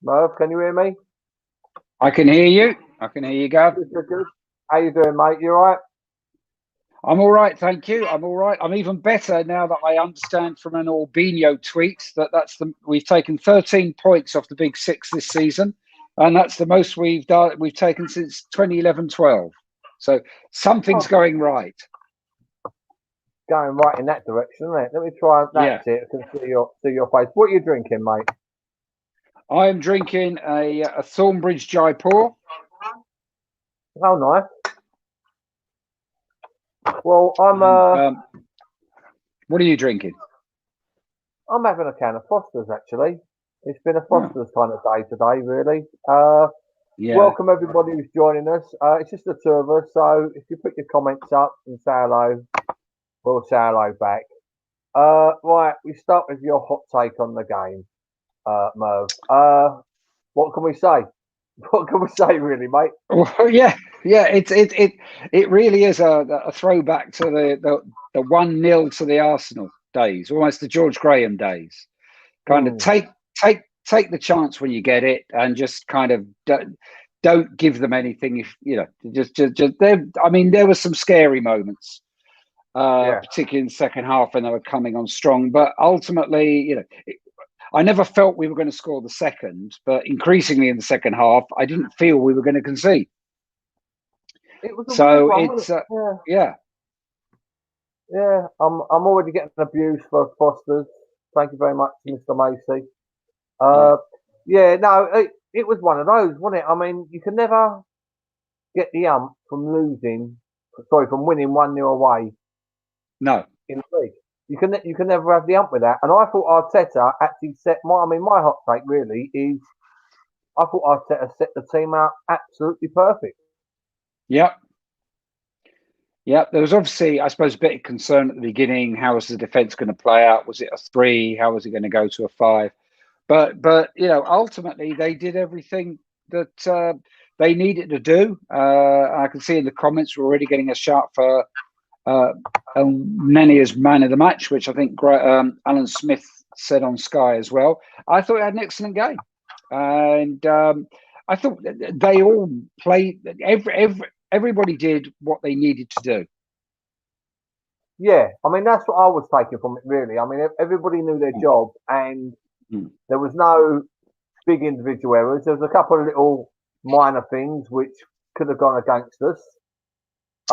Merv, can you hear me? I can hear you. I can hear you, Gav. Good. How you doing, mate? You all right? I'm all right, thank you. I'm all right. I'm even better now that I understand from an Albino tweet that we've taken 13 points off the Big Six this season, and that's the most we've taken since 2011-12. So something's going right. Going right in that direction, isn't it? Let me try that. Yeah. I can see your face. What are you drinking, mate? I am drinking a Thornbridge Jaipur. Oh, nice. Well, what are you drinking? I'm having a can of Foster's, actually. It's been a Foster's kind of day today, really. Yeah. Welcome everybody who's joining us. It's just the two of us, so if you put your comments up and say hello, we'll say hello back. Right, we start with your hot take on the game, Merv. What can we say? What can we say, really, mate? Well, yeah. It really is a throwback to the 1-0 to the Arsenal days, almost the George Graham days. Kind of take the chance when you get it, and just kind of don't give them anything. If you know, just there. I mean, there were some scary moments, particularly in the second half when they were coming on strong. But ultimately, I never felt we were going to score the second, but increasingly in the second half, I didn't feel we were going to concede. It was a weird one, it's yeah. I'm already getting abused for Foster's. Thank you very much, Mr. Macy. It was one of those, wasn't it? I mean, you can never get the from winning 1-0 away. No. In the league. You can never have the with that. And I thought Arteta actually my hot take really is I thought Arteta set the team out absolutely perfect. Yep. There was obviously, I suppose, a bit of concern at the beginning. How was the defence going to play out? Was it a 3? How was it going to go to a 5? But ultimately they did everything that they needed to do. I can see in the comments we're already getting a shout for Nania's man of the match, which I think Alan Smith said on Sky as well. I thought he had an excellent game, and I thought they all played. Everybody did what they needed to do. Yeah, I mean that's what I was taking from it. Really, I mean everybody knew their job, and there was no big individual errors. There was a couple of little minor things which could have gone against us.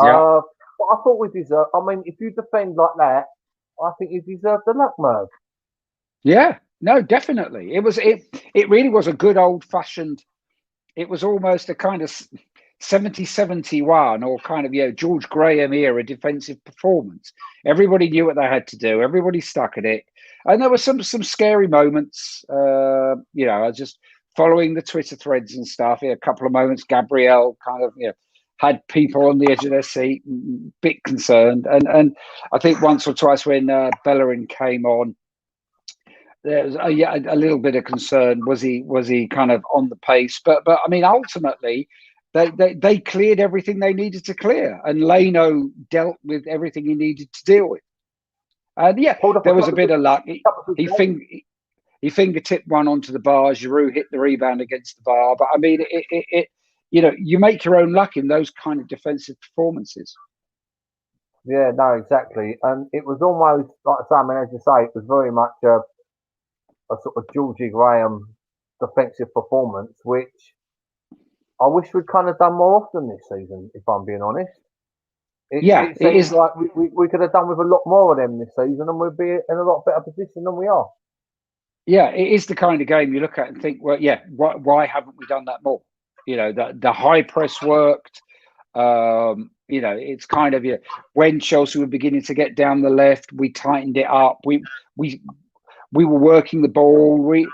Yeah. But I thought we deserved. I mean, if you defend like that, I think you deserve the luck, Merv. Yeah, no, definitely. It really was a good old fashioned. It was almost a kind of 70-71 or kind of George Graham era defensive performance. Everybody knew what they had to do. Everybody stuck at it, and there were some scary moments. I was just following the Twitter threads and stuff. A couple of moments, Gabriel kind of had people on the edge of their seat, a bit concerned, and I think once or twice when Bellerin came on, there was a little bit of concern. Was he kind of on the pace? But I mean, ultimately, they cleared everything they needed to clear, and Leno dealt with everything he needed to deal with. And there was a bit of luck. He fingertipped one onto the bar. Giroud hit the rebound against the bar. But I mean, you make your own luck in those kind of defensive performances. Yeah, no, exactly. And it was almost like I mean, as you say, it was very much a sort of Georgie Graham defensive performance, which I wish we'd kind of done more often this season, if I'm being honest. It seems like we could have done with a lot more of them this season, and we'd be in a lot better position than we are. Yeah, it is the kind of game you look at and think, well, why haven't we done that more? The high press worked. It's kind of when Chelsea were beginning to get down the left, we tightened it up. We were working the ball. We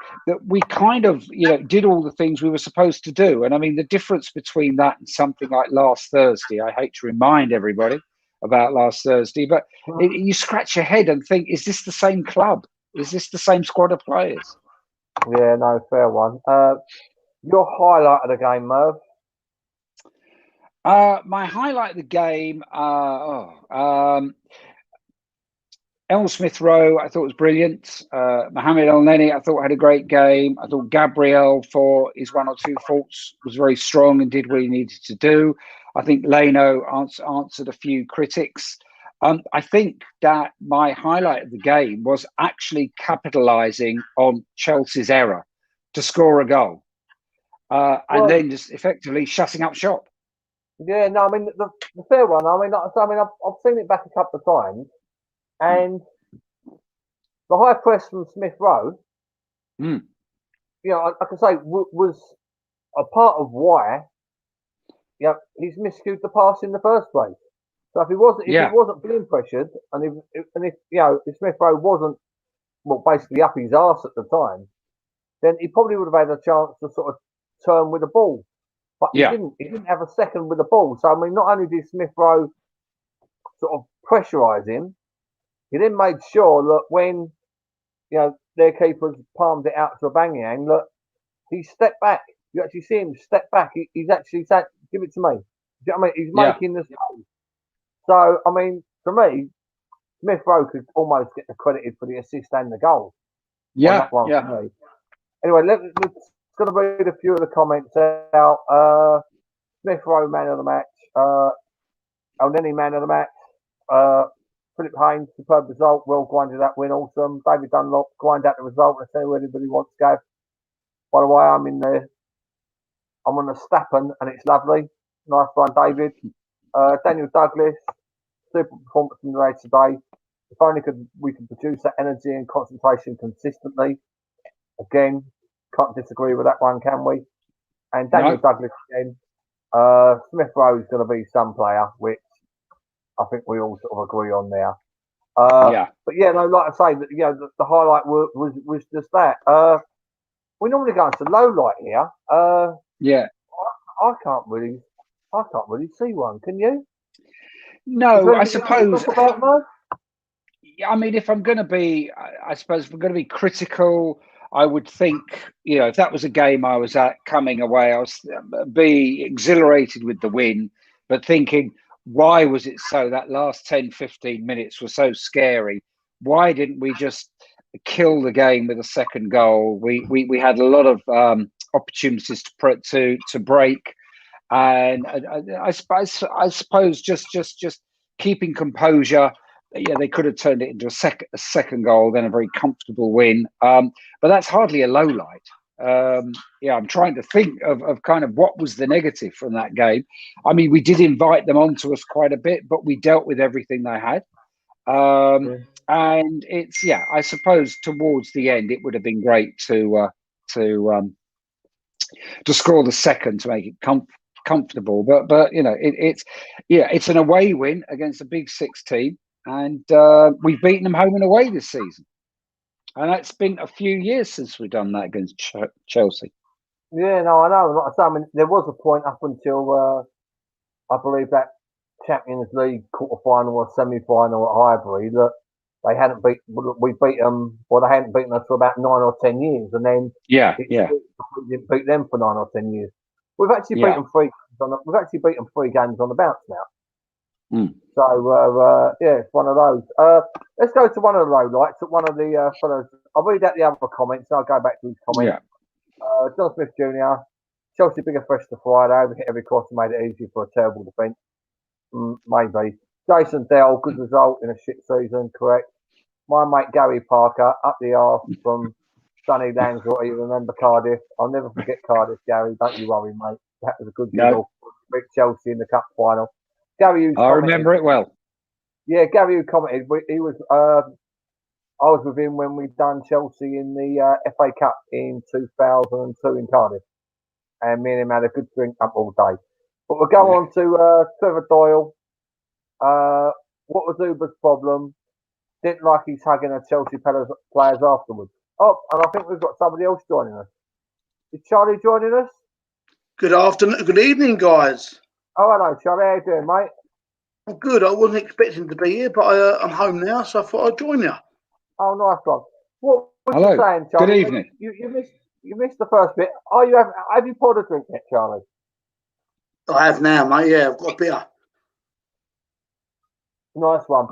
kind of did all the things we were supposed to do. And I mean, the difference between that and something like last Thursday, I hate to remind everybody about last Thursday, but you scratch your head and think, is this the same club? Is this the same squad of players? Yeah, no, fair one. Your highlight of the game, Merv? My highlight of the game, El Smith Rowe, I thought was brilliant. Mohamed El Neni, I thought had a great game. I thought Gabriel, for his one or two faults, was very strong and did what he needed to do. I think Leno answered a few critics. I think that my highlight of the game was actually capitalising on Chelsea's error to score a goal, and then just effectively shutting up shop. Yeah, no, I mean the fair one. I mean, I've seen it back a couple of times, and the high press from Smith Rowe, you know, I can say was a part of why, you know, he's miscued the pass in the first place. So if he wasn't being pressured, and if you know, if Smith Rowe wasn't, well, basically up his arse at the time, then he probably would have had a chance to sort of turn with the ball. But he didn't. He didn't have a second with the ball. So I mean, not only did Smith Rowe sort of pressurise him, he then made sure that when, you know, their keepers palmed it out to Aubameyang, look, he stepped back. You actually see him step back. He's actually saying, "Give it to me." Do you know what I mean? He's making this goal. So I mean, to me, Smith Rowe could almost get credited for the assist and the goal. Yeah. Anyway, let's going to read a few of the comments out. Smith Rowe, man of the match. El Neni, man of the match. Philip Haynes, superb result. Well grinded that win, awesome. David Dunlop, grind out the result. Let's see where anybody wants to go. By the way, I'm on the Stappen, and it's lovely. Nice one, David. Daniel Douglas, super performance from the race today. If only we could produce that energy and concentration consistently. Again, can't disagree with that one, can we? And Daniel Douglas again. Smith Rowe is going to be some player, which I think we all sort of agree on there. But yeah, no, like I say, you know, the highlight was just that. We normally go into low light here. I can't really see one. Can you? No, I suppose. I mean, if I'm going to be, I suppose, if I'm going to be critical, I would think, you know, if that was a game I was at coming away, I was be exhilarated with the win, but thinking, why was it so? That last 10, 15 minutes were so scary. Why didn't we just kill the game with a second goal? We had a lot of opportunities to break, and I suppose just keeping composure. Yeah, they could have turned it into a second goal, then a very comfortable win. But that's hardly a low light. I'm trying to think of kind of what was the negative from that game. I mean, we did invite them onto us quite a bit, but we dealt with everything they had. And it's, I suppose towards the end, it would have been great to score the second to make it comfortable. But you know, it's an away win against a Big Six team. And we've beaten them home and away this season. And it's been a few years since we've done that against Chelsea. Yeah, no, I know. Like I say, I mean, there was a point up until, I believe, that Champions League quarter-final or semi-final at Highbury that they hadn't beat. We beat them, or they hadn't beaten us for about 9 or 10 years. And then we didn't beat them for 9 or 10 years. We've actually beaten We've actually beaten 3 games on the bounce now. So it's one of those. Let's go to one of the lowlights. One of the fellows. I'll read out the other comments. And I'll go back to his comments. John Smith Jr. Chelsea bigger fresh to Friday. We hit every cross and made it easy for a terrible defence. Maybe. Jason Dell, good result in a shit season. Correct. My mate Gary Parker up the arse from sunny Lanzarote. You remember Cardiff? I'll never forget Cardiff, Gary. Don't you worry, mate. That was a good giggle. Beat Chelsea in the cup final. Gary, I remember it well. Yeah, Gary, who commented, he was. I was with him when we done Chelsea in the FA Cup in 2002 in Cardiff, and me and him had a good drink up all day. But we'll go on to Trevor Doyle. What was Uber's problem? Didn't like he's hugging the Chelsea players afterwards. Oh, and I think we've got somebody else joining us. Is Charlie joining us? Good afternoon. Good evening, guys. Oh, hello, Charlie. How you doing, mate? I'm good. I wasn't expecting to be here, but I'm home now, so I thought I'd join you. Oh, nice one. What were you saying, Charlie? Good evening. You missed the first bit. Oh, have you poured a drink yet, Charlie? I have now, mate. Yeah, I've got a beer. Nice one.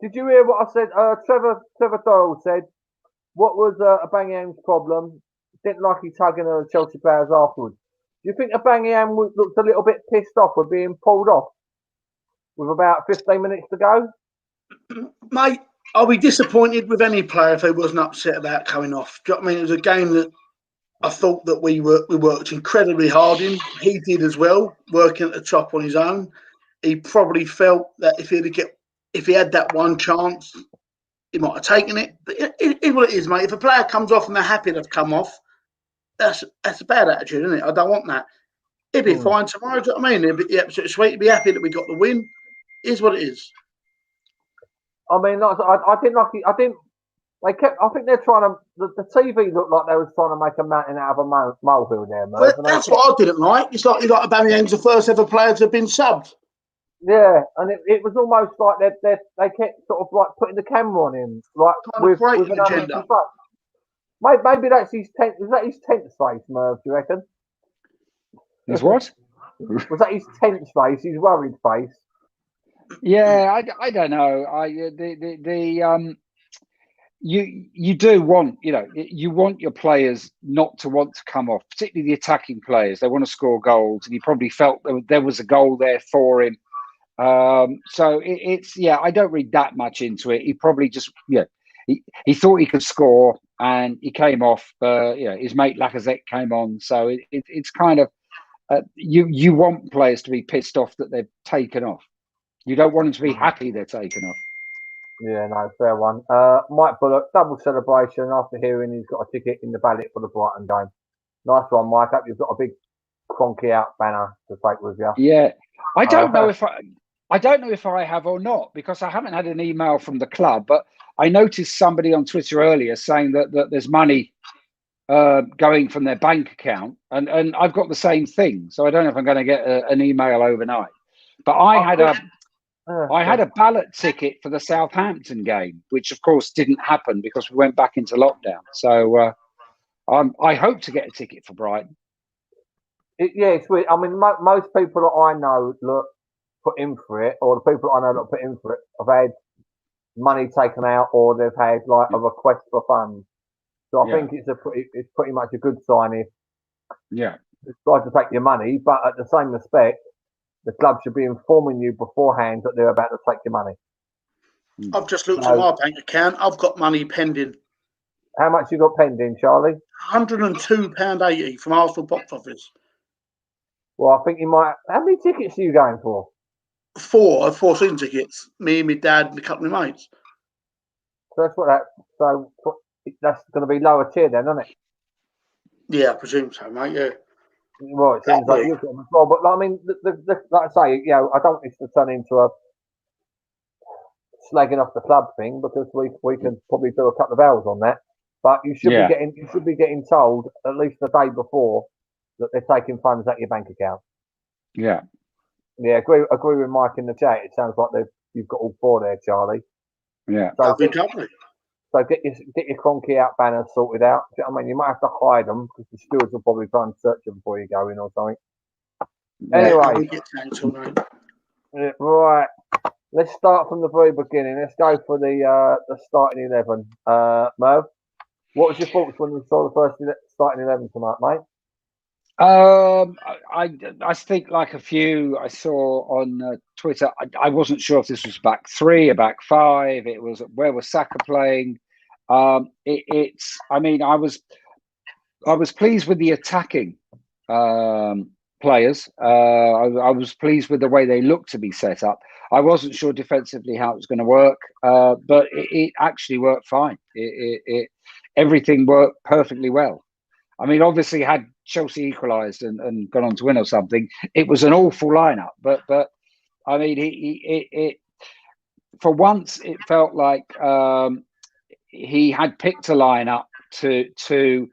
Did you hear what I said? Trevor Doyle said, what was Aubameyang's problem? Didn't like he tugging at the Chelsea players afterwards. Do you think Aubameyang looked a little bit pissed off with being pulled off with about 15 minutes to go? Mate, I'll be disappointed with any player if he wasn't upset about coming off. Do you know what I mean? It was a game that I thought that we worked incredibly hard in. He did as well, working at the top on his own. He probably felt that if he had that one chance, he might have taken it. But it is what it is, mate. If a player comes off and they're happy they've come off, that's a bad attitude, isn't it? I don't want that. He'd be fine tomorrow. Do you know what I mean? He'd be absolutely sweet. He'd be happy that we got the win. It is what it is. I mean, I didn't like it. I think they're trying to. The TV looked like they was trying to make a mountain out of a molehill there, Merv. Well, that's what I didn't like. It's like Aubameyang's the first ever player to have been subbed. Yeah, and it was almost like they kept sort of like putting the camera on him, like with an agenda. Maybe that's his tent. Is that his tense face, Merv? Do you reckon? His what? Was that his tense face? His worried face? Yeah, I don't know. You do want, you want your players not to want to come off, particularly the attacking players. They want to score goals, and he probably felt there was a goal there for him. So it's I don't read that much into it. He probably just he thought he could score, and he came off. His mate Lacazette came on, so it's kind of you want players to be pissed off that they've taken off. You don't want them to be happy they're taken off. Yeah, no, fair one. Mike Bullock, double celebration after hearing he's got a ticket in the ballot for the Brighton game. Nice one, Mike. Hope you've got a big KroenkeOut banner to take with you. Yeah, I don't know if I have or not, because I haven't had an email from the club, but I noticed somebody on Twitter earlier saying that there's money going from their bank account, and I've got the same thing, so I don't know if I'm going to get an email overnight. But I had a ballot ticket for the Southampton game, which of course didn't happen because we went back into lockdown. So I hope to get a ticket for Brighton. It's weird. I mean, most people that I know put in for it, or the people that I know that put in for it, have had money taken out, or they've had like a request for funds. So I think it's pretty much a good sign if it's tried to take your money, but at the same respect, the club should be informing you beforehand that they're about to take your money. I've just looked at my bank account. I've got money pending. How much you got pending, Charlie? £102.80 from Arsenal box office. Well, I think you might. How many tickets are you going for? 4 season tickets. Me and my dad and a couple of mates. So that's going to be lower tier then, isn't it? Yeah, I presume so, mate. Yeah. Well, it seems like you've got them as well. But I mean, like I say, I don't want this to turn into a slagging off the club thing, because we can probably do a couple of hours on that. But you should be getting told at least the day before that they're taking funds out your bank account. Yeah. Yeah, agree with Mike in the chat. It sounds like you've got all 4 there, Charlie. Yeah. So get your KroenkeOut banners sorted out. I mean, you might have to hide them because the stewards will probably try and search them before you go in or something. Anyway, right. Let's start from the very beginning. Let's go for the starting 11. Merv, what was your thoughts when you saw the first starting 11 tonight, mate? I think, like a few I saw on Twitter, I wasn't sure if this was back 3 or back 5. It was, where was Saka playing? I was pleased with the attacking players. I was pleased with the way they looked to be set up. I wasn't sure defensively how it was going to work, but it actually worked fine. Everything worked perfectly well. I mean, obviously, had Chelsea equalised and gone on to win or something, it was an awful lineup. But I mean, it for once it felt like he had picked a lineup to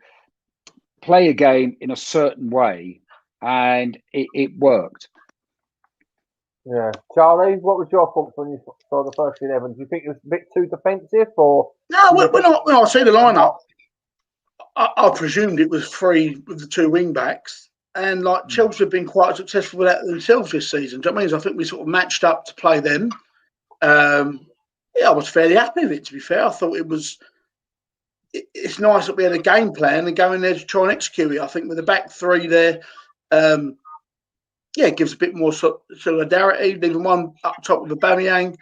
play a game in a certain way, and it worked. Yeah, Charlie, what was your thoughts when you saw the first 11? Do you think it was a bit too defensive, or no? When I see the lineup, I presumed it was 3 with the 2 wing backs, and like Chelsea have been quite successful with that themselves this season. Do you know what I mean? I think we sort of matched up to play them. I was fairly happy with it, to be fair. I thought it's nice that we had a game plan and go in there to try and execute it. I think with the back three there, it gives a bit more solidarity. Leaving one up top with Aubameyang.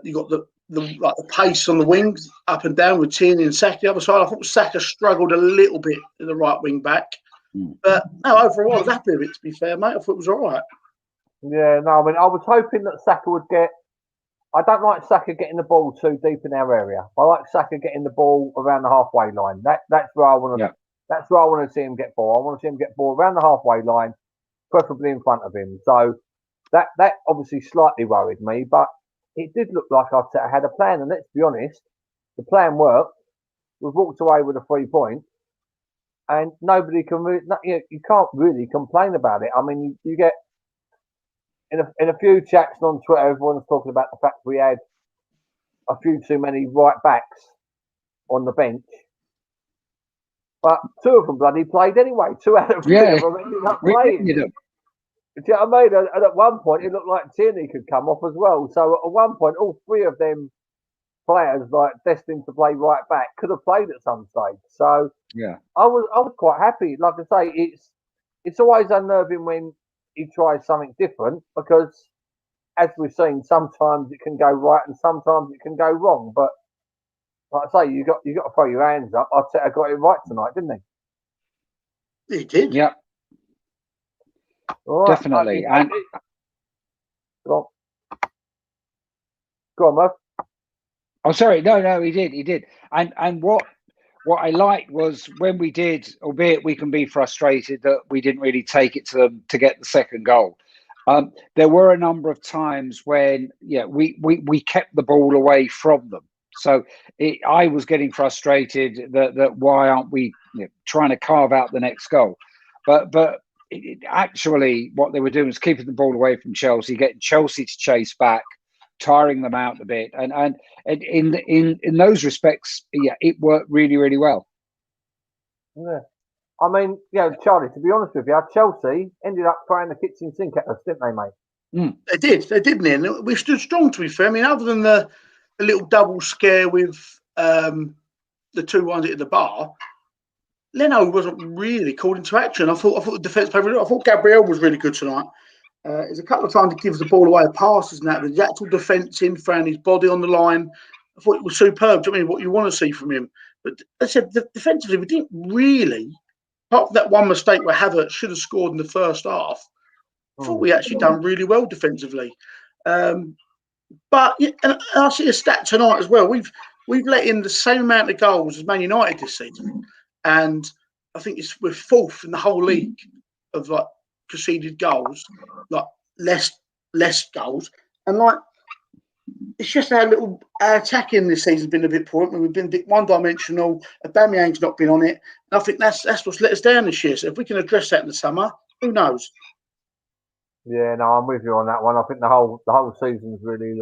You got the pace on the wings up and down with Tierney and Saka the other side. I thought Saka struggled a little bit in the right wing back. But no, overall I was happy with it, to be fair, mate. I thought it was all right. Yeah, no, I mean, I was hoping that Saka would get. I don't like Saka getting the ball too deep in our area. I like Saka getting the ball around the halfway line. That's where I want to. Yeah. That's where I want to see him get ball. I want to see him get ball around the halfway line, preferably in front of him. So that obviously slightly worried me, but it did look like Arteta had a plan. And let's be honest, the plan worked. We've walked away with a 3 points, and nobody can. You can't really complain about it. I mean, you get. In a few chats on Twitter, everyone's talking about the fact we had a few too many right backs on the bench. But 2 of them bloody played anyway. 2 out of 3 of them ended up playing. Do you know what I mean? And at one point, it looked like Tierney could come off as well. So at one point, all 3 of them players, like destined to play right back, could have played at some stage. So I was quite happy. Like I say, it's always unnerving when he tries something different, because as we've seen, sometimes it can go right and sometimes it can go wrong. But like I say, you got to throw your hands up. I got it right tonight, didn't he? He did. Yeah. Right, definitely. And go on, Merv. Oh, sorry. No, he did. And what I liked was when we did, albeit we can be frustrated that we didn't really take it to them to get the second goal. There were a number of times when, we kept the ball away from them. So I was getting frustrated that why aren't we trying to carve out the next goal? But actually, what they were doing was keeping the ball away from Chelsea, getting Chelsea to chase back, tiring them out a bit, and in those respects, it worked really, really well. Yeah, I mean, Charlie, to be honest with you, Chelsea ended up throwing the kitchen sink at us, didn't they, mate? They did, and we stood strong, to be fair. I mean, other than the little double scare with the 2-1 at the bar, Leno wasn't really called into action. I thought the defence played really well. I thought Gabriel was really good tonight. There's a couple of times he gives the ball away, passes and that, but the actual defence in, throwing his body on the line, I thought it was superb. Do you know what I mean? What you want to see from him. But I said, defensively, we didn't really, apart from that one mistake where Havertz should have scored in the first half, I thought we actually done really well defensively. But and I see a stat tonight as well. We've let in the same amount of goals as Man United this season, and I think we're 4th in the whole league of like conceded goals, like less goals, and like it's just our attacking this season has been a bit poor. I mean, we've been a bit one-dimensional. Aubameyang's not been on it, and I think that's what's let us down this year. So if we can address that in the summer, who knows? Yeah, no, I'm with you on that one. I think the whole season's really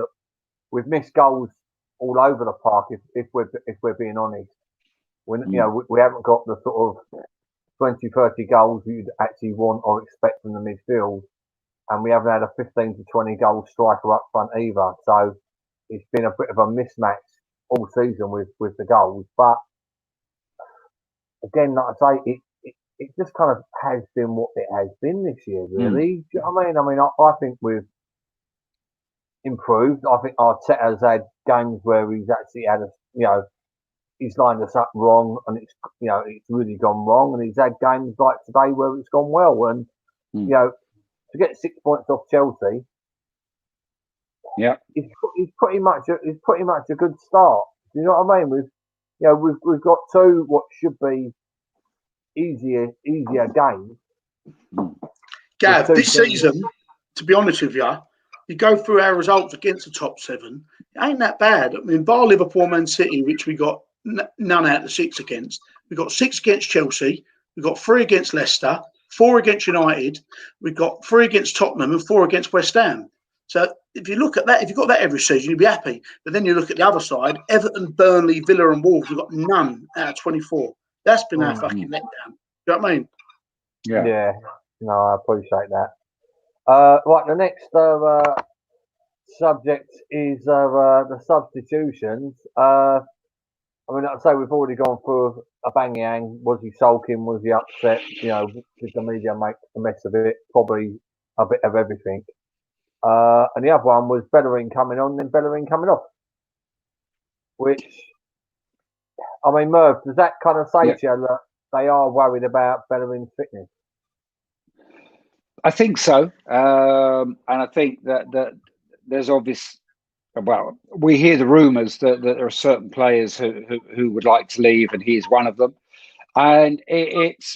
we've missed goals all over the park. If we're being honest, when we haven't got the sort of 20, 30 goals you'd actually want or expect from the midfield, and we haven't had a 15 to 20 goal striker up front either. So it's been a bit of a mismatch all season with the goals. But again, like I say, it just kind of has been what it has been this year, really. Do you know what I mean? I mean, I think we've improved. I think Arteta's had games where he's actually had he's lined us up wrong, and it's really gone wrong. And he's had games like today where it's gone well. And to get 6 points off Chelsea, it's pretty much a good start. Do you know what I mean? We've got 2 what should be easier games. Gav, this season, to be honest with you, you go through our results against the top 7, it ain't that bad. I mean, bar Liverpool, Man City, which we got none out of the 6 against. We got 6 against Chelsea. We got 3 against Leicester, 4 against United. We got 3 against Tottenham and 4 against West Ham. So if you look at that, if you've got that every season, you'd be happy. But then you look at the other side, Everton, Burnley, Villa and Wolves, we've got none out of 24. That's been our fucking letdown. You know what I mean? Yeah. No, I appreciate that. Right, the next subject is the substitutions. I mean, like I say, we've already gone through a Banyang. Was he sulking? Was he upset? You know, did the media make a mess of it? Probably a bit of everything. And the other one was Bellerin coming on and Bellerin coming off. Which, I mean, Merv, does that kind of say to you that they are worried about Bellerin's fitness? I think so. And I think that there's obvious. Well, we hear the rumours that there are certain players who would like to leave, and he's one of them. And it's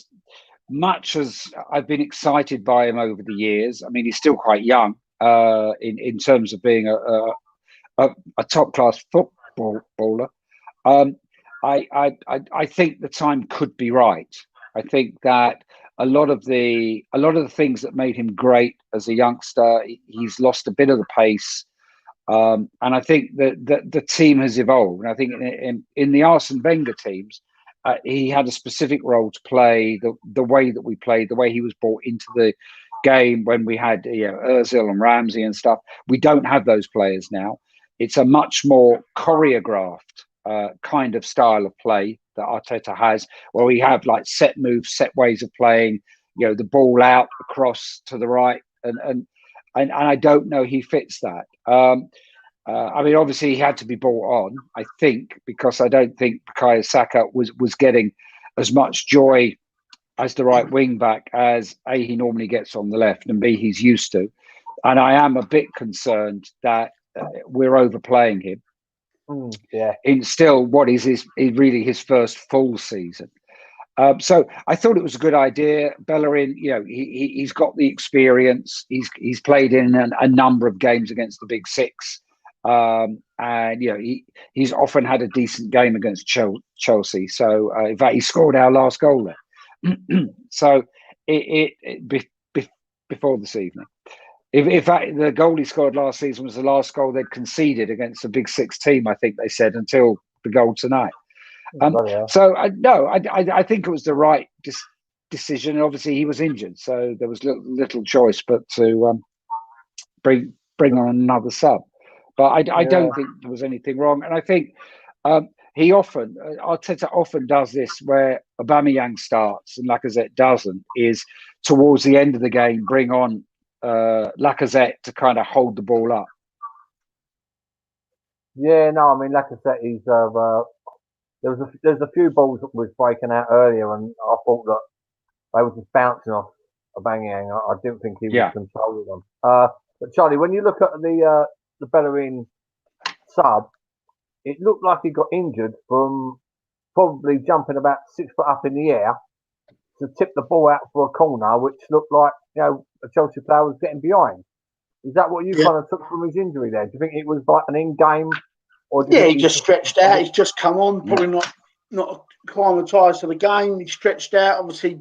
much as I've been excited by him over the years. I mean, he's still quite young in terms of being a top class footballer. I think the time could be right. I think that a lot of the things that made him great as a youngster, he's lost a bit of the pace. And I think that the team has evolved. And I think in the Arsene Wenger teams, he had a specific role to play. The way that we played, the way he was brought into the game when we had Ozil and Ramsey and stuff. We don't have those players now. It's a much more choreographed kind of style of play that Arteta has, where we have like set moves, set ways of playing. The ball out across to the right, and I don't know he fits that. I mean, obviously he had to be brought on, I think, because I don't think Bukayo Saka was getting as much joy as the right wing back as A, he normally gets on the left, and B, he's used to. And I am a bit concerned that we're overplaying him. In still what is really his first full season. So I thought it was a good idea. Bellerin, he's got the experience. He's played in a number of games against the Big Six, and he's often had a decent game against Chelsea. So in fact, he scored our last goal there. So before this evening, in fact, the goal he scored last season was the last goal they'd conceded against a Big Six team, I think they said, until the goal tonight. So I think it was the right decision. Obviously, he was injured, so there was little choice but to bring on another sub. But I don't think there was anything wrong, and I think Arteta often does this where Aubameyang starts and Lacazette doesn't. Is towards the end of the game bring on Lacazette to kind of hold the ball up. Yeah, no, I mean Lacazette is. There's a few balls that was breaking out earlier, and I thought that they were just bouncing off Aubameyang. I didn't think he was controlling them. But Charlie, when you look at the Bellerin sub, it looked like he got injured from probably jumping about 6 foot up in the air to tip the ball out for a corner, which looked like a Chelsea player was getting behind. Is that what you kind of took from his injury there? Do you think it was like an in-game? Or he just stretched out. He's just come on, probably not acclimatised to the game. He stretched out. Obviously,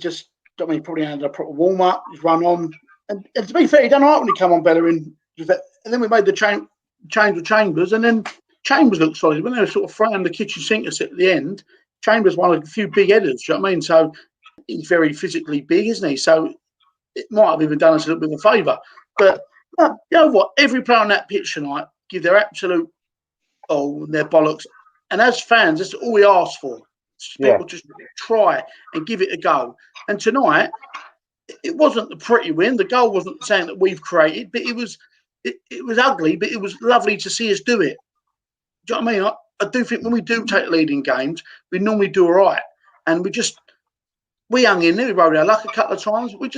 probably had a proper warm-up. He's run on. And to be fair, he done all right when he came on Bellerin. And then we made the change with Chambers, and then Chambers looked solid. When they were sort of throwing the kitchen sink at the end, Chambers won a few big headers. Do you know what I mean? So he's very physically big, isn't he? So it might have even done us a little bit of a favour. But you know what? Every player on that pitch tonight give their absolute their bollocks. And as fans, that's all we ask for. People just try and give it a go. And tonight, it wasn't the pretty win. The goal wasn't saying that we've created, but it was ugly, but it was lovely to see us do it. Do you know what I mean? I do think when we do take lead in games, we normally do all right. And we hung in there, we rode our luck a couple of times. I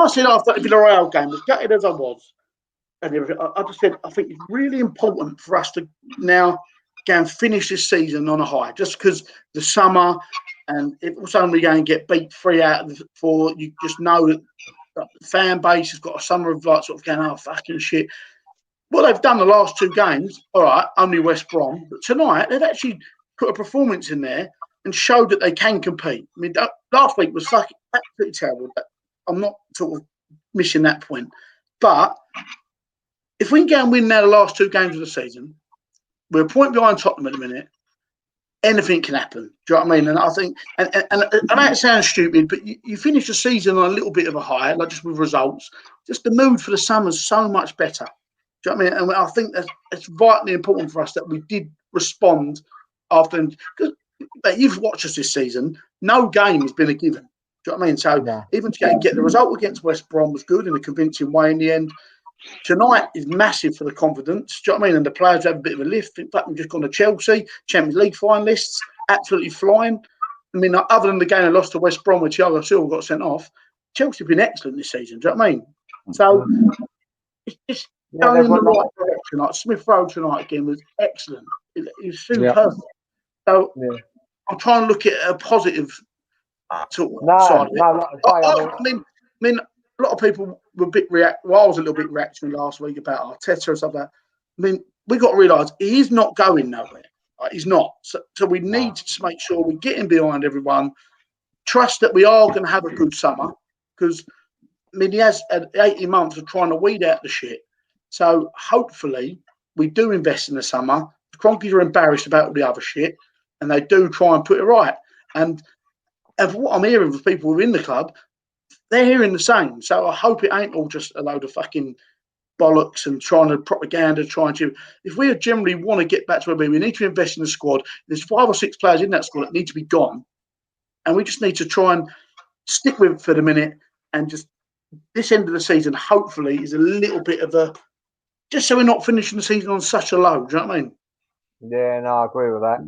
said after the Villarreal game, as gutted as I was, and everything, I just said, I think it's really important for us to now go and finish this season on a high, just because the summer, and if somebody going to get beat 3 out of 4, you just know that the fan base has got a summer of like sort of going, oh, fucking shit. What they've done the last 2 games, all right, only West Brom, but tonight they've actually put a performance in there and showed that they can compete. I mean, last week was fucking absolutely terrible. I'm not sort of missing that point. But if we can go and win now the last 2 games of the season, we're a point behind Tottenham at the minute, anything can happen. Do you know what I mean? And I think, and I know it sounds stupid, but you finish the season on a little bit of a high, like just with results. Just the mood for the summer's so much better. Do you know what I mean? And I think that it's vitally important for us that we did respond after. Because you've watched us this season, no game has been a given. Do you know what I mean? So even to get the result against West Brom was good in a convincing way in the end. Tonight is massive for the confidence. Do you know what I mean? And the players have a bit of a lift. In fact, we've just gone to Chelsea, Champions League finalists, absolutely flying. I mean, other than the game I lost to West Brom, where Thiago Silva got sent off, Chelsea have been excellent this season. Do you know what I mean? So it's going in the right direction. Like Smith Rowe tonight again was excellent. It was superb. So I'm trying to look at a positive sort of side of it. I mean, a lot of people were a bit I was a little bit reactionary last week about Arteta and stuff like that. I mean, we've got to realise he is not going nowhere. He's not. So we need to just make sure we're getting behind everyone. Trust that we are going to have a good summer, because I mean, he has had 18 months of trying to weed out the shit. So hopefully we do invest in the summer. The Kroenkes are embarrassed about all the other shit, and they do try and put it right. And of what I'm hearing from people within the club, they're hearing the same. So I hope it ain't all just a load of fucking bollocks and trying to propaganda, if we generally want to get back to where we need to invest in the squad. There's 5 or 6 players in that squad that need to be gone, and we just need to try and stick with it for the minute. And just this end of the season, hopefully, is a little bit of a, just so we're not finishing the season on such a low. Do you know what I mean? Yeah, no, I agree with that.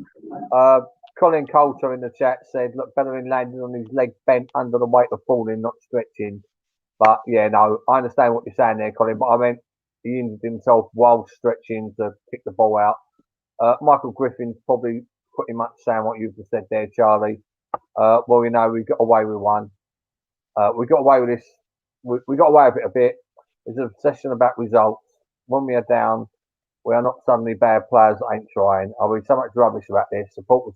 Colin Coulter in the chat said, look, Bellerin landed on his leg bent under the weight of falling, not stretching. But yeah, no, I understand what you're saying there, Colin. But I meant he injured himself while stretching to kick the ball out. Michael Griffin's probably pretty much saying what you've just said there, Charlie. Well, we got away with one. We got away with this. We got away with it a bit. There's an obsession about results. When we are down, we are not suddenly bad players that ain't trying. I read so much rubbish about this. Support.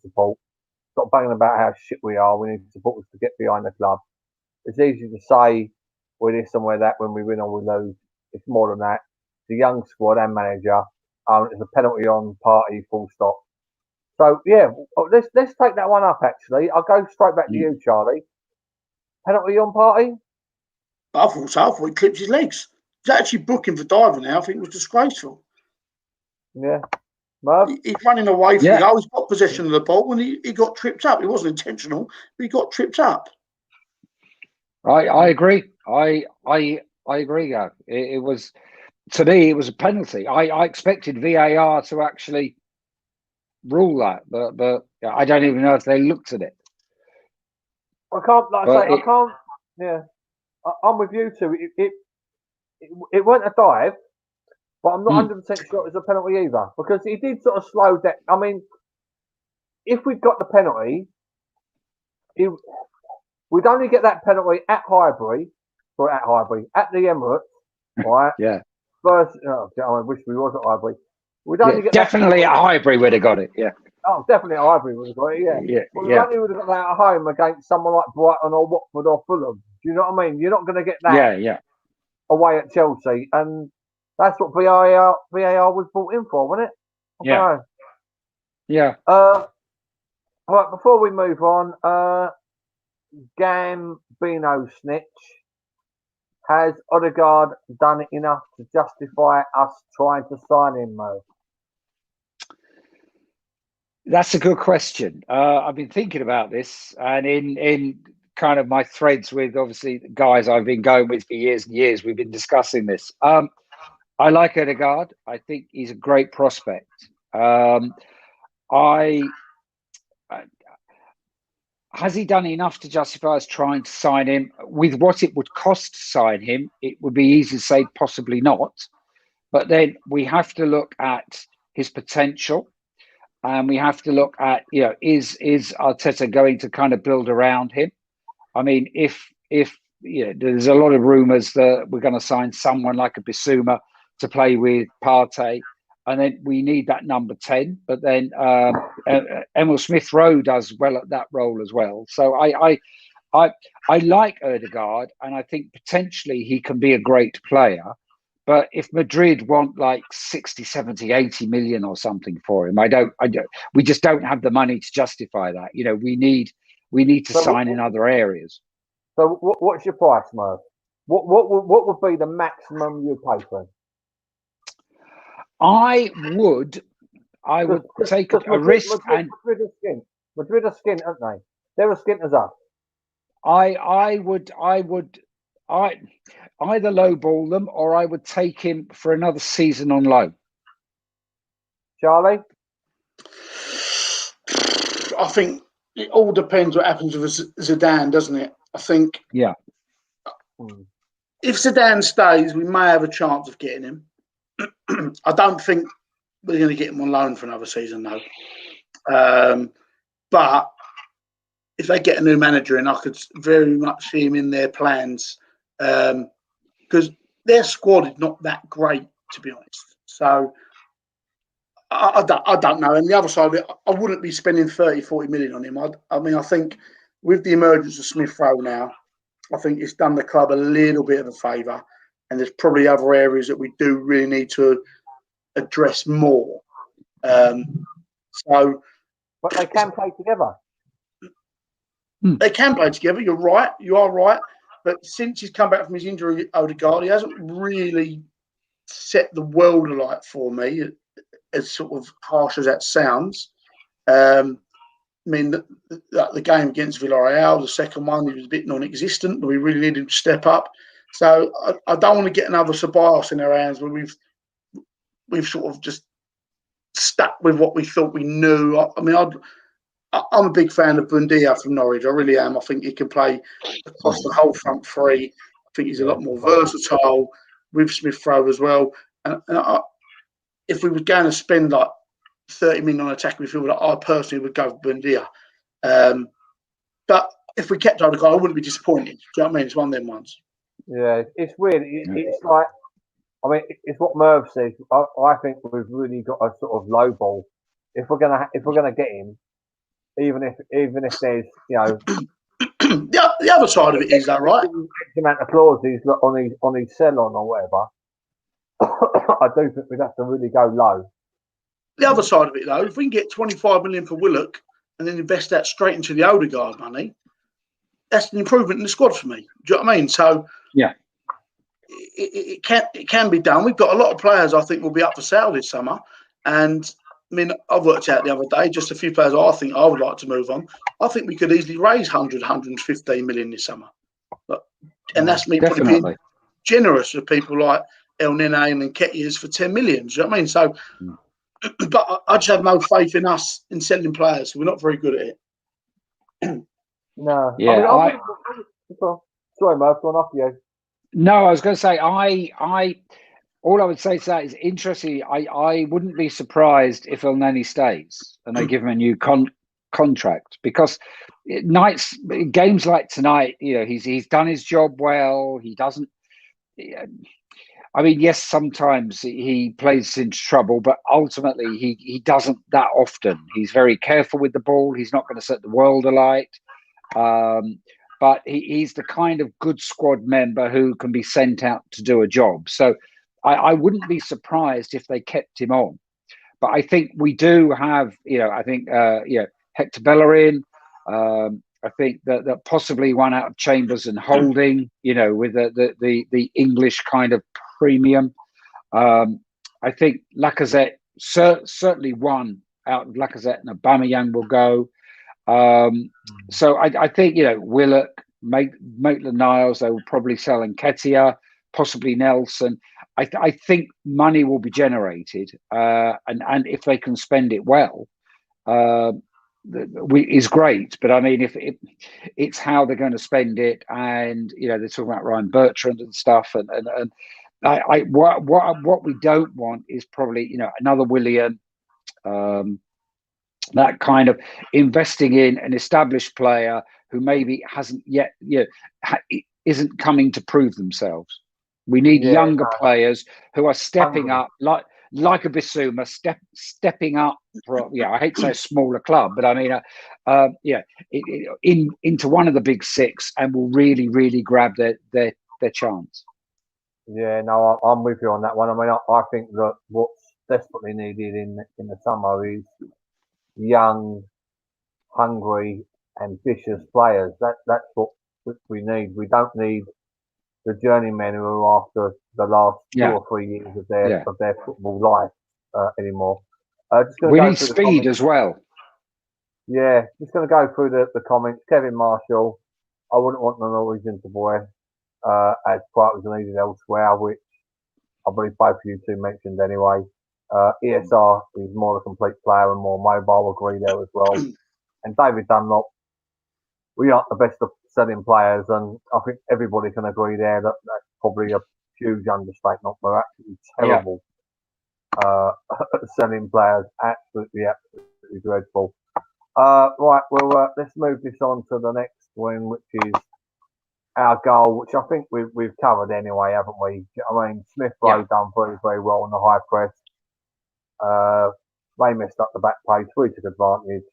Stop banging about how shit we are. We need supporters to get behind the club. It's easy to say we're this and we're that when we win or we lose. It's more than that. The young squad and manager. There's a penalty on Party, full stop. So yeah, let's take that one up. Actually, I'll go straight back to you, Charlie. Penalty on Party? I thought so. I thought he clipped his legs. He's actually booking for diving now. I think it was disgraceful. Yeah. Merv? He's running away from the goal. He's got possession of the ball and he got tripped up. It wasn't intentional, but he got tripped up. I agree. I agree, Gav. It was, to me, it was a penalty. I expected VAR to actually rule that, but I don't even know if they looked at it. I can't, I can't. Yeah, I'm with you too. It wasn't a dive, but I'm not 100% sure it was a penalty either, because he did sort of slow down. I mean, if we'd got the penalty, we'd only get that penalty at Highbury, at the Emirates, right? Yeah. First, I wish we was at Highbury. We'd only get definitely at Highbury would have got it. Yeah. Oh, definitely at Highbury would have got it. Yeah. Well, we only would have got that at home against someone like Brighton or Watford or Fulham. Do you know what I mean? You're not going to get that. Away at Chelsea, and that's what VAR was brought in for, wasn't it? Yeah. All right. Before we move on, Gambino snitch. Has Odegaard done enough to justify us trying to sign him, Mo? That's a good question. I've been thinking about this, and in kind of my threads with obviously the guys I've been going with for years and years, we've been discussing this. I like Odegaard. I think he's a great prospect. Has he done enough to justify us trying to sign him? With what it would cost to sign him, it would be easy to say possibly not. But then we have to look at his potential, and we have to look at, is Arteta going to kind of build around him? I mean, if there's a lot of rumours that we're going to sign someone like a Bissouma to play with Partey, and then we need that number 10. But then Emil Smith-Rowe does well at that role as well. So I like Odegaard, and I think potentially he can be a great player. But if Madrid want like 60, 70, 80 million or something for him, we just don't have the money to justify that. We need to sign in other areas. So what's your price, Merv? What would be the maximum you pay for him? I would take a risk, and Madrid are skint, aren't they? They're as skint as us. I would either lowball them or I would take him for another season on loan. Charlie? I think it all depends what happens with Zidane, doesn't it? I think if Zidane stays, we may have a chance of getting him. I don't think we're going to get him on loan for another season, though. But if they get a new manager in, I could very much see him in their plans because their squad is not that great, to be honest. So I don't know. And the other side of it, I wouldn't be spending 30, 40 million on him. I mean, I think with the emergence of Smith Rowe now, I think it's done the club a little bit of a favour. And there's probably other areas that we do really need to address more. But they can play together. They can play together. You're right. You are right. But since he's come back from his injury, Odegaard, he hasn't really set the world alight for me, as sort of harsh as that sounds. I mean, the game against Villarreal, the second one, he was a bit non-existent, but we really needed him to step up. So I don't want to get another Ceballos in our hands where we've sort of just stuck with what we thought we knew. I mean, I'm a big fan of Buendia from Norwich. I really am. I think he can play across the whole front three. I think he's a lot more versatile with Smith Rowe as well. And if we were going to spend like 30 million on attacking midfield, I personally would go for Buendia. But if we kept Odegaard, I wouldn't be disappointed. Do you know what I mean? It's one of them ones. Yeah, it's weird. It's like, I mean, it's what Merv says. I think we've really got a sort of low ball. If we're gonna get him, even if there's, you know, the other side of it is that, right? The amount of clauses on his sell-on or whatever. I do think we'd have to really go low. The other side of it, though, if we can get 25 million for Willock and then invest that straight into the Odegaard money, that's an improvement in the squad for me. Do you know what I mean? So yeah, it can be done. We've got a lot of players I think will be up for sale this summer, and I mean, I've worked out the other day just a few players I think I would like to move on. I think we could easily raise 100, 115 million this summer, and that's me probably being generous with people like El Nene and Nketiah's for 10 million. Do you know what I mean? So, but I just have no faith in us in selling players. We're not very good at it. No. Yeah. Sorry, Merv, going off you. No, I was going to say, all I would say to that is interesting. I wouldn't be surprised if El Neni stays and they give him a new contract, because games like tonight, you know, he's done his job well. He doesn't. I mean, yes, sometimes he plays into trouble, but ultimately he doesn't that often. He's very careful with the ball. He's not going to set the world alight. But he's the kind of good squad member who can be sent out to do a job. So I wouldn't be surprised if they kept him on. But I think we do have, you know, I think, Hector Bellerin. I think that possibly one out of Chambers and Holding, you know, with the English kind of premium. I think Lacazette, certainly one out of Lacazette and Aubameyang will go. So I think, you know, Willock, Maitland-Niles, they will probably sell Nketiah, possibly Nelson. I think money will be generated, and if they can spend it well, is great. But I mean, if it's how they're going to spend it, and you know, they're talking about Ryan Bertrand and stuff, and what we don't want is probably, you know, another Willian. That kind of investing in an established player who maybe hasn't yet, you know, isn't coming to prove themselves. We need younger players who are stepping up, like a Bissouma, stepping up. I hate to say a smaller club, but I mean, into one of the big six, and will really, really grab their chance. Yeah, no, I'm with you on that one. I mean, I think that what's desperately needed in the summer is young, hungry, ambitious players. That's what we need. We don't need the journeymen who are after the last 2 or 3 years of their football life. anymore. We need speed as well. Yeah, just going to go through the comments. Kevin Marshall, I wouldn't want the Norwegian to boy as quite was needed elsewhere, which I believe both of you two mentioned anyway. ESR is more a complete player and more mobile, agree there as well. And David Dunlop, we aren't the best of selling players, and I think everybody can agree there that that's probably a huge understatement. We're absolutely terrible selling players, absolutely dreadful. Right, well, let's move this on to the next one, which is our goal, which I think we've covered anyway, haven't we? I mean, Smith Rowe done very, very well on the high press. They messed up the back page, we took advantage,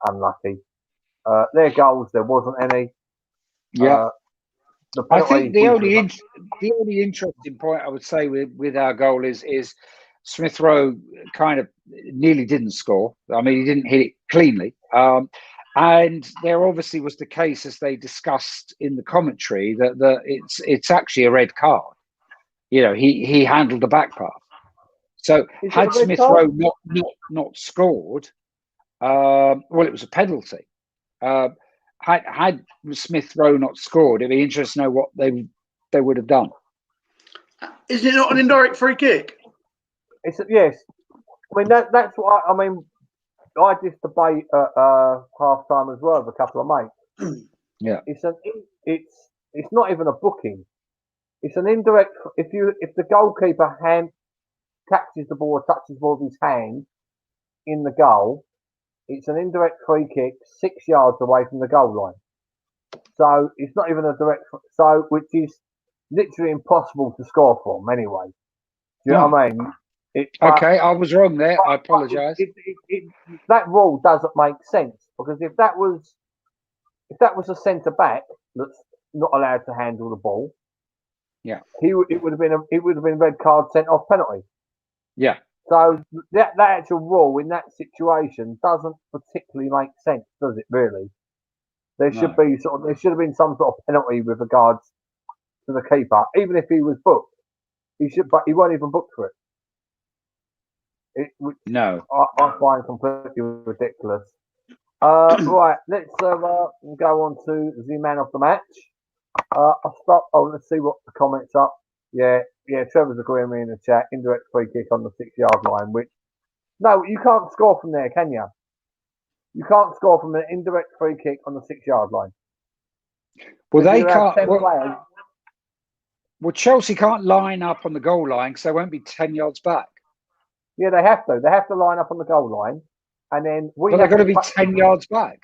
unlucky. Their goals, there wasn't any. Yeah. I think the only interesting point I would say with our goal is Smith Rowe kind of nearly didn't score. I mean, he didn't hit it cleanly. And there obviously was the case, as they discussed in the commentary, that it's actually a red card. You know, he handled the back pass. So had Smith Rowe not scored, well, it was a penalty. Had Smith Rowe not scored, it'd be interesting to know what they would have done. Is it not an indirect free kick? Yes. I mean that's what I mean. I had this debate at half time as well with a couple of mates. Yeah. It's not even a booking. It's an indirect. If the goalkeeper catches the ball or touches the ball with his hand in the goal, it's an indirect free kick 6 yards away from the goal line. So it's not even a direct. So which is literally impossible to score from anyway. Do you know what I mean? Okay, I was wrong there. I apologise. That rule doesn't make sense because if that was a centre back that's not allowed to handle the ball, it would have been red card, sent off, penalty. Yeah. So that actual rule in that situation doesn't particularly make sense, does it? Really? There should have been some sort of penalty with regards to the keeper, even if he was booked. But he won't even book for it. No, I find completely ridiculous. Right, let's go on to the man of the match. I'll stop. Let's see what the comments are. Yeah, Trevor's agreeing with me in the chat. Indirect free kick on the 6 yard line. No, you can't score from there, can you? You can't score from an indirect free kick on the 6 yard line. Well, they can't. Well, Chelsea can't line up on the goal line because they won't be 10 yards back. Yeah, they have to. They have to line up on the goal line, and then they've got to be 10 yards back.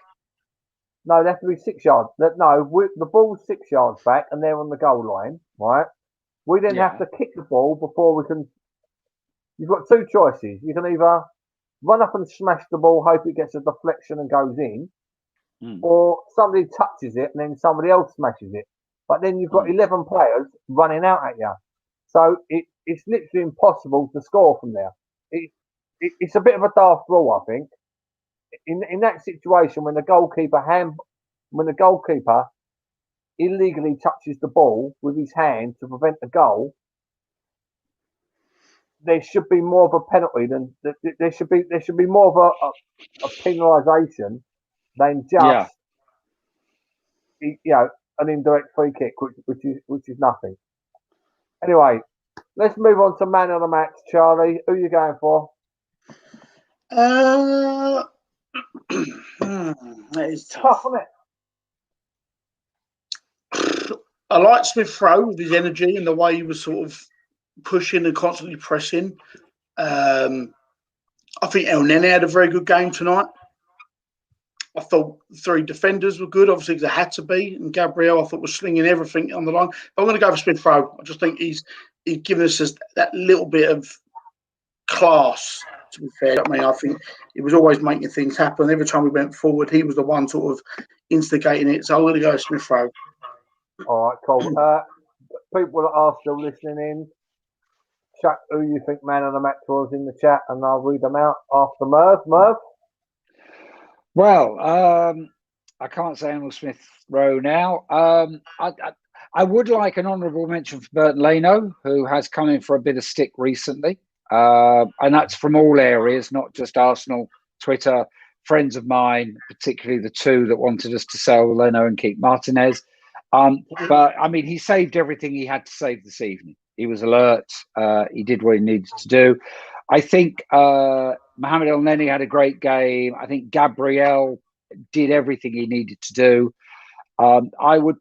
No, they have to be 6 yards. No, the ball's 6 yards back, and they're on the goal line, right? We then have to kick the ball before we can. You've got two choices. You can either run up and smash the ball, hope it gets a deflection and goes in, or somebody touches it and then somebody else smashes it. But then you've got 11 players running out at you, so it's literally impossible to score from there. It's a bit of a daft rule, I think. In that situation, when the goalkeeper illegally touches the ball with his hand to prevent the goal, there should be more of a penalty than there should be more of a penalisation than just an indirect free kick, which is nothing. Anyway, let's move on to man of the match, Charlie. Who are you going for? That is tough, isn't it? I like Smith Rowe with his energy and the way he was sort of pushing and constantly pressing. I think El Nene had a very good game tonight. I thought three defenders were good, obviously, because they had to be. And Gabriel, I thought, was slinging everything on the line. But I'm going to go for Smith Rowe. I just think he's given us that little bit of class, to be fair. I mean, I think he was always making things happen. Every time we went forward, he was the one sort of instigating it. So I'm going to go Smith Rowe. All right, cool. People that are still listening in, chat who you think man of the match was in the chat, and I'll read them out after Merv. Merv? Well, I can't say Emil Smith Rowe now. I would like an honourable mention for Burton Leno, who has come in for a bit of stick recently. and that's from all areas, not just Arsenal, Twitter, friends of mine, particularly the two that wanted us to sell Leno and keep Martinez. But I mean, he saved everything he had to save this evening. He was alert. He did what he needed to do. I think Mohamed El Neni had a great game. I think Gabriel did everything he needed to do. I won't.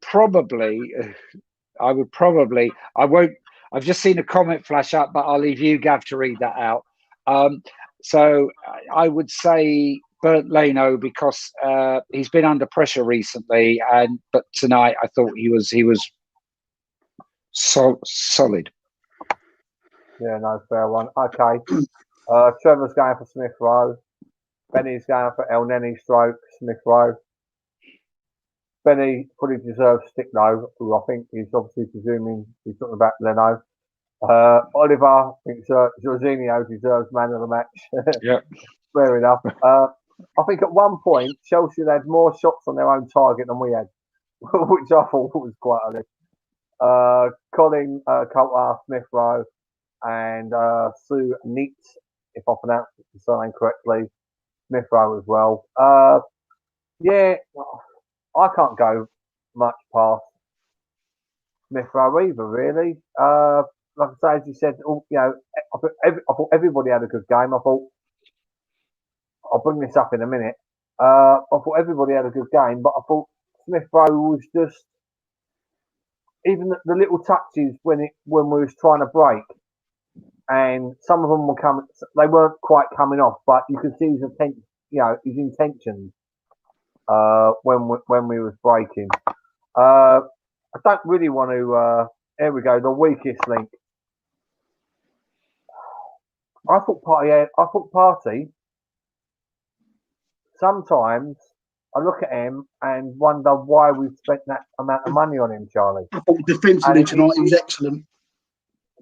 I've just seen a comment flash up, but I'll leave you, Gav, to read that out. So I would say burnt Leno because he's been under pressure recently, but tonight I thought he was solid. Yeah, no, fair one. Okay. Trevor's going for Smith Rowe. Benny's going for El Neni stroke Smith Rowe. Benny fully deserves stick though, who I think he's obviously presuming he's talking about Leno. Oliver thinks Jorginho deserves man of the match. Yeah. Fair enough. I think at one point Chelsea had more shots on their own target than we had, which I thought was quite honest. Colin Coulter, Smith Rowe, and Sue Neat, if I pronounced the surname correctly, Smith Rowe as well. Yeah, I can't go much past Smith Rowe either, really. Like I say, as you said, I thought everybody had a good game. I thought, I'll bring this up in a minute. I thought everybody had a good game, but I thought Smith Rowe was just, even the little touches when we was trying to break, and some of them were coming, they weren't quite coming off, but you could see his intentions when we was breaking. I don't really want to. Here we go. The weakest link. I thought Partey. Sometimes I look at him and wonder why we've spent that amount of money on him, Charlie. I thought defensively tonight he was excellent.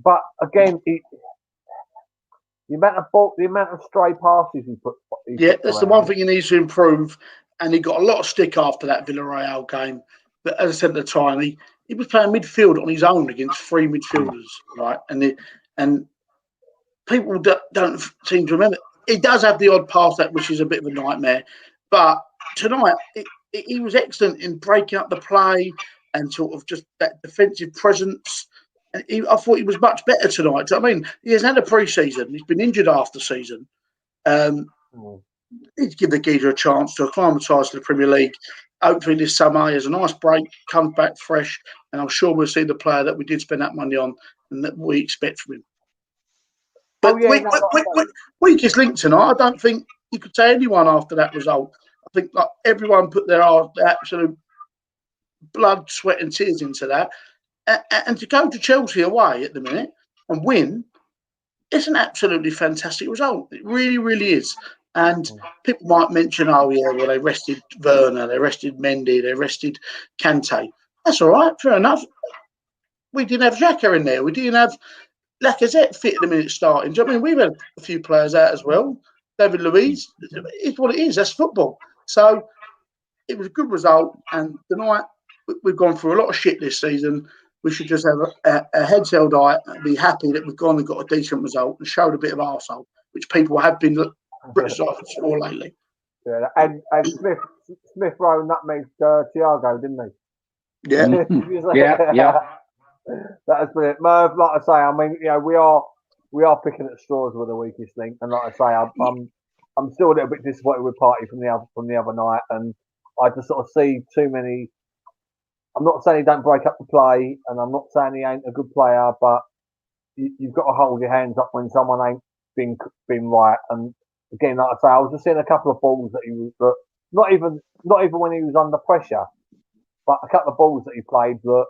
But again, the amount of stray passes he put. That's the one thing he needs to improve. And he got a lot of stick after that Villarreal game. But as I said at the time, he was playing midfield on his own against three midfielders, right? And people don't seem to remember. He does have the odd pass that, which is a bit of a nightmare. But tonight, he was excellent in breaking up the play and sort of just that defensive presence. And I thought he was much better tonight. So, I mean, he has had a pre-season. He's been injured after season. Need to give the geezer a chance to acclimatise to the Premier League. Hopefully this summer he has a nice break, comes back fresh, and I'm sure we'll see the player that we did spend that money on and that we expect from him. But weakest link tonight, I don't think you could say anyone after that result. I think like everyone put their absolute blood, sweat and tears into that. And to go to Chelsea away at the minute and win, it's an absolutely fantastic result. It really, really is. And people might mention, they rested Werner, they rested Mendy, they rested Kante. That's all right, fair enough. We didn't have Xhaka in there. We didn't have Lacazette fit at the minute starting. Do you know what I mean? We've had a few players out as well. David Luiz, it's what it is. That's football. So it was a good result. And tonight, we've gone through a lot of shit this season. We should just have a heads held high and be happy that we've gone and got a decent result and showed a bit of arsehole, which people have been criticised for lately. Yeah, and Smith Rowe nutmegged Thiago, didn't he? Yeah. Yeah. That was brilliant. Merv, like I say, I mean, we are picking at straws with the weakest link, and like I say, I'm still a little bit disappointed with Partey from the other night, and I just sort of see too many. I'm not saying he don't break up the play, and I'm not saying he ain't a good player, but you've got to hold your hands up when someone ain't been right. And again, like I say, I was just seeing a couple of balls that he was not even when he was under pressure, but a couple of balls that he played that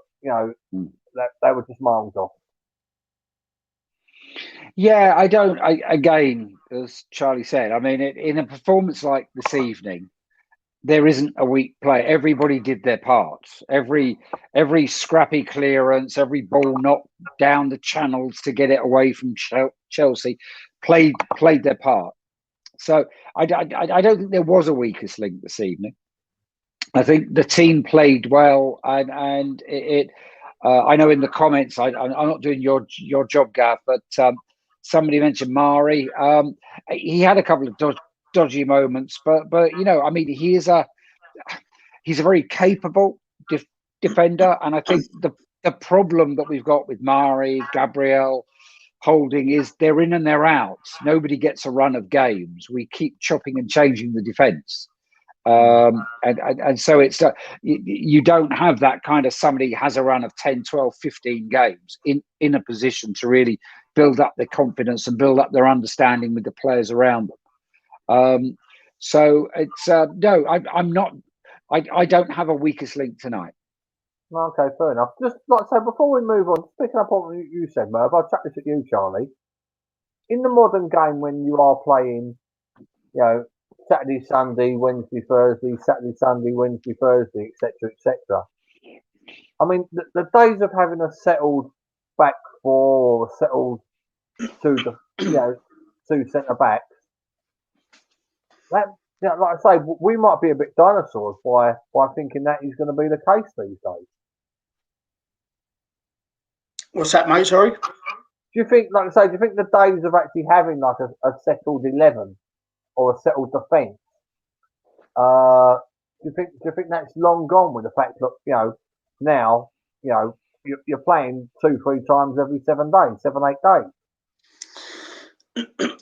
that they were just miles off. Yeah, again, as Charlie said, I mean, in a performance like this evening, there isn't a weak player. Everybody did their part. Every scrappy clearance, every ball knocked down the channels to get it away from Chelsea, played their part. So I don't think there was a weakest link this evening. I think the team played well, and it I know in the comments, I'm not doing your job, Gav, but somebody mentioned Mari. He had a couple of dodgy moments, but you know, I mean, he's a very capable defender, and I think the problem that we've got with Mari, Gabriel, Holding is they're in and they're out. Nobody gets a run of games. We keep chopping and changing the defence. And so it's you don't have that kind of somebody has a run of 10, 12, 15 games in a position to really build up their confidence and build up their understanding with the players around them. So it's no, I'm not. I don't have a weakest link tonight. Okay, fair enough. Just like so, before we move on, picking up on what you said, Merv, I'll chuck this at you, Charlie. In the modern game, when you are playing, you know, Saturday, Sunday, Wednesday, Thursday, Saturday, Sunday, Wednesday, Thursday, etc., etc. I mean, the days of having a settled back four or a settled two centre backs. That, like I say, we might be a bit dinosaurs by thinking that is going to be the case these days. What's that, mate? Sorry. Do you think, like I say, do you think the days of actually having like a settled 11 or a settled defence? Do you think that's long gone with the fact that now you're playing 2-3 times every 7 days, 7-8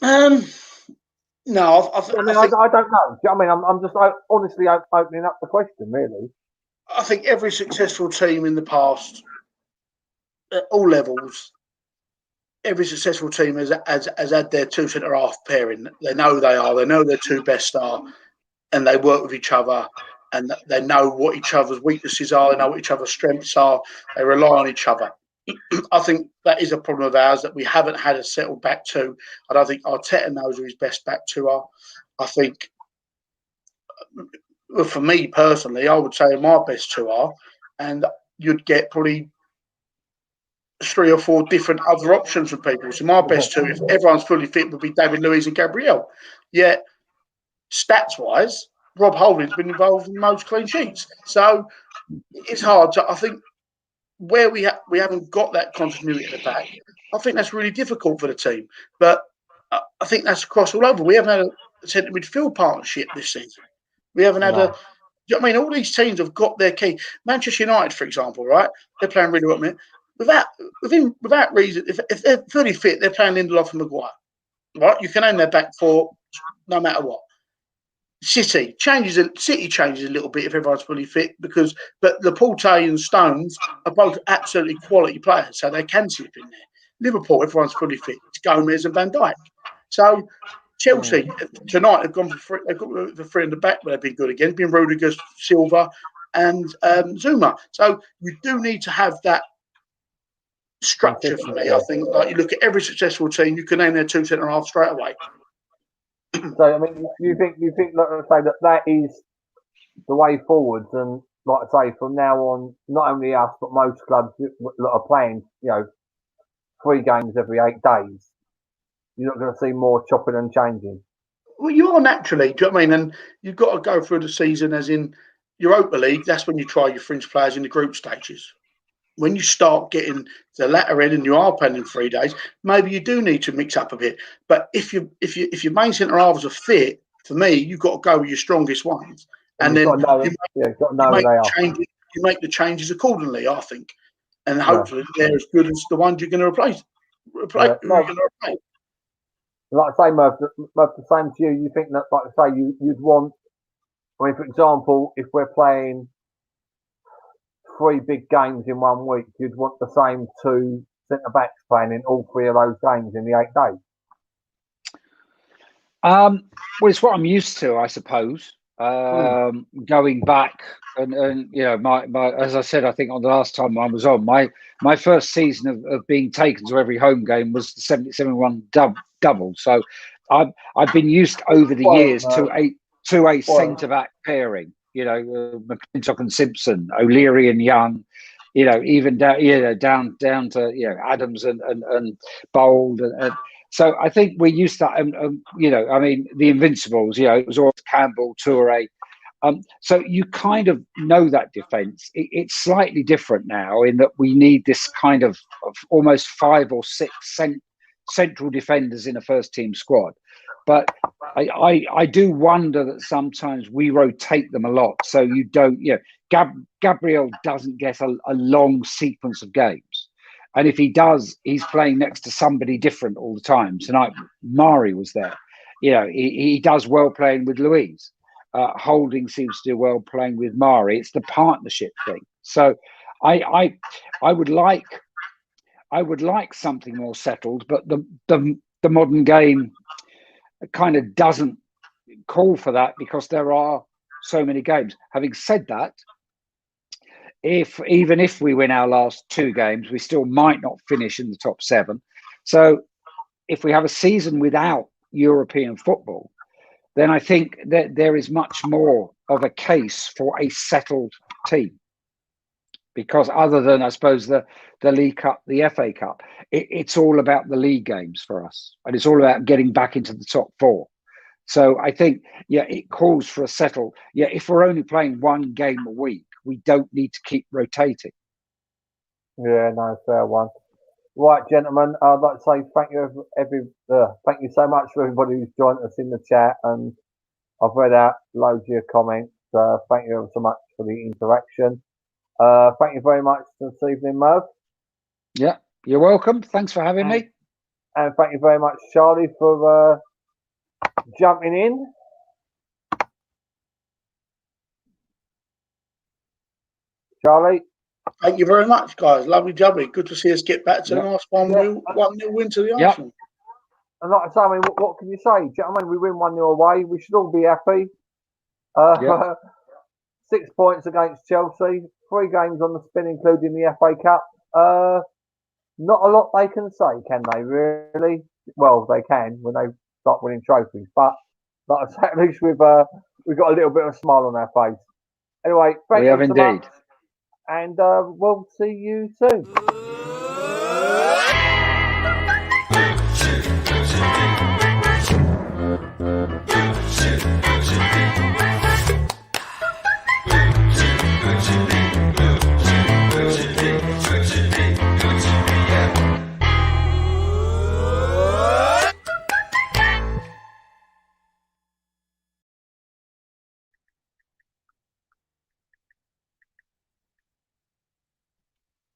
days? No, I don't know. Do you know what I mean? I'm just honestly opening up the question, really. I think every successful team in the past, at all levels, every successful team has had their two centre half pairing. They know they are. They know their two best are, and they work with each other, and they know what each other's weaknesses are. They know what each other's strengths are. They rely on each other. I think that is a problem of ours, that we haven't had a settled back two. I don't think Arteta knows who his best back two are. I think, well, for me personally, I would say my best two are, and you'd get probably 3 or 4 different other options from people. So my best two, if everyone's fully fit, would be David Luiz and Gabriel. Yet, stats-wise, Rob Holding's been involved in most clean sheets. So it's hard. I think where we haven't got that continuity at the back, I think that's really difficult for the team. But I think that's across all over. We haven't had a centre midfield partnership this season. We haven't had a. I mean, all these teams have got their key. Manchester United, for example, right? They're playing really well. Without reason, if they're fully fit, they're playing Lindelof and Maguire. Right? You can aim their back four no matter what. City changes a little bit if everyone's fully fit, but Laporte and Stones are both absolutely quality players, so they can slip in there. Liverpool, everyone's fully fit. It's Gomez and Van Dijk. So Chelsea tonight have gone for 3. They've got the 3 in the back, but they've been good again. Been Rudiger, Silva, and Zuma. So you do need to have that structure for me. I think, like, you look at every successful team, you can name their two centre half straight away. So I mean, you think like I say that is the way forwards, and like I say, from now on, not only us but most clubs that are playing, 3 games every 8 days, you're not going to see more chopping and changing. Well, you are naturally. Do you know what I mean? And you've got to go through the season, as in Europa League. That's when you try your fringe players in the group stages. When you start getting to the latter end and you are playing in 3 days, maybe you do need to mix up a bit. But if your main centre halves are fit, for me, you've got to go with your strongest ones, and then you make the changes accordingly. I think, and hopefully they're as good as the ones you're going to replace. Like I say, Merv, the same to you. You think that, like I say, you'd want. I mean, for example, if we're playing 3 big games in 1 week, you'd want the same 2 centre backs playing in all 3 of those games in the 8 days. Well, it's what I'm used to, I suppose. Going back and my as I said, I think on the last time I was on, my first season of being taken to every home game was the 77-1 double. So I've been used over the years to a centre back pairing. McClintock and Simpson, O'Leary and Young, even down to Adams and Bold, and so I think we're used to that. I mean, the Invincibles, it was always Campbell, Toure. So you kind of know that defence. It's slightly different now in that we need this kind of almost 5 or 6 central defenders in a first team squad. But I do wonder that sometimes we rotate them a lot. So you don't, Gabriel doesn't get a long sequence of games. And if he does, he's playing next to somebody different all the time. Tonight, Mari was there. He does well playing with Louise. Holding seems to do well playing with Mari. It's the partnership thing. So I would like something more settled, but the modern game kind of doesn't call for that because there are so many games. Having said that, even if we win our last 2 games, we still might not finish in the top 7. So if we have a season without European football, then I think that there is much more of a case for a settled team. Because other than, I suppose, the League Cup, the FA Cup, it's all about the league games for us. And it's all about getting back into the top 4. So I think, it calls for a settle. If we're only playing 1 game a week, we don't need to keep rotating. Yeah, no, fair one. Right, gentlemen, I'd like to say thank you thank you so much for everybody who's joined us in the chat, and I've read out loads of your comments. Thank you ever so much for the interaction. Thank you very much this evening, Merv. Yeah, you're welcome. Thanks for having me. And thank you very much, Charlie, for jumping in. Charlie? Thank you very much, guys. Lovely jubbly. Good to see us get back to the nice 1-0 win to the Arsenal. And like I say, I mean, what can you say? Do you know what I mean? We win 1-0 away. We should all be happy. 6 points against Chelsea. 3 games on the spin, including the FA Cup. Not a lot they can say, can they, really? Well, they can when they start winning trophies. But like I say, at least we've got a little bit of a smile on our face. Anyway, thank you so much. And we'll see you soon.